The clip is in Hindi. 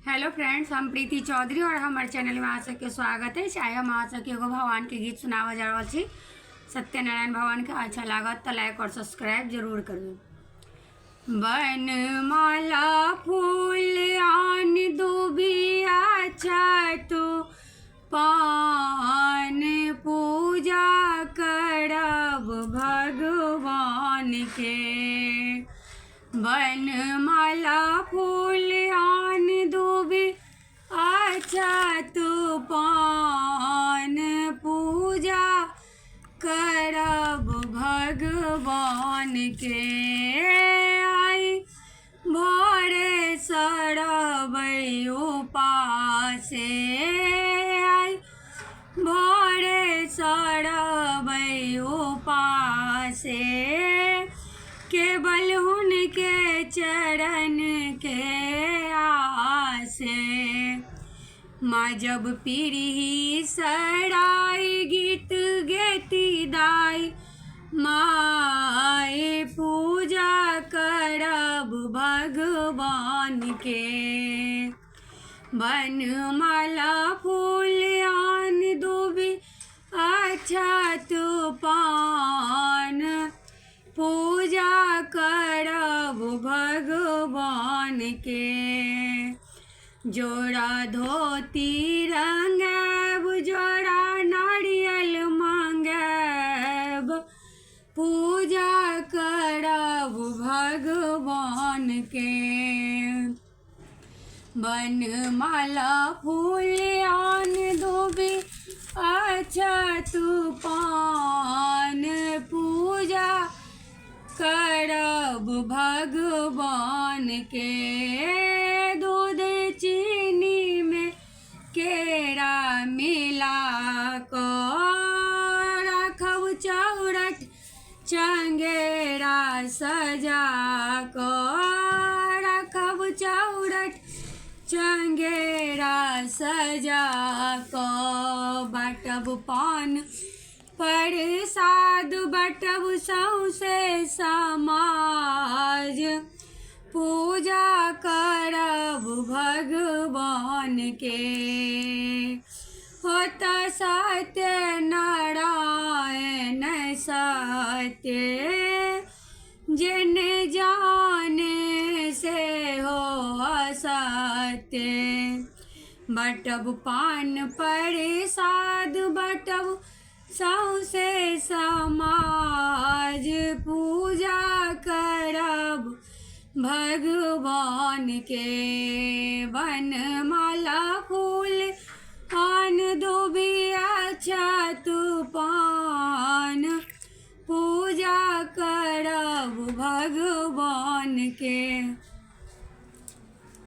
हेलो फ्रेंड्स, हम प्रीति चौधरी और हमारे चैनल में आ सबके स्वागत है। चाहे हम आ सके एगो भगवान के गीत सुनावा जा रहा छी, सत्यनारायण भगवान के। अच्छा लागत तो लाइक और सब्सक्राइब जरूर करिए। बन माला फूल आन दुबिया छतु पान पूजा करब भगवान के। बन माला फूल आन दुबी छतु पान पूजा करब भगवान के। आई भोरे सरबै उपासे, आई भोरे सरबै उपासे। केवल उनके चरण के आसे। माँ जब पीढ़ी सराय गीत गेती दाई, माए पूजा करब भगवान के। बन माला फूल आन दुबी छतु पान पूजा करब भगवान के। जोड़ा धोती रंगब, जोड़ा नारियल मांगब, पूजा करब भगवान के। बन माला फूल आन दुबी छतु पान पूजा करब भगवान के। दूध चीनी में केरा मिला कर रखब चौरठ चंगेरा सजा कर रखब चौरठ चंगेरा सजा को। बटब पान प्रसाद बटब सौसे समाज, पूजा करब भगवान के। होत सत्य नारायण सत्य, जिन जाने से हो असत्य। बटब पान प्रसाद बटब सौसे समाज, पूजा करब भगवान के। बन माला फूल आन दुबी छतु पान पूजा करब भगवान के।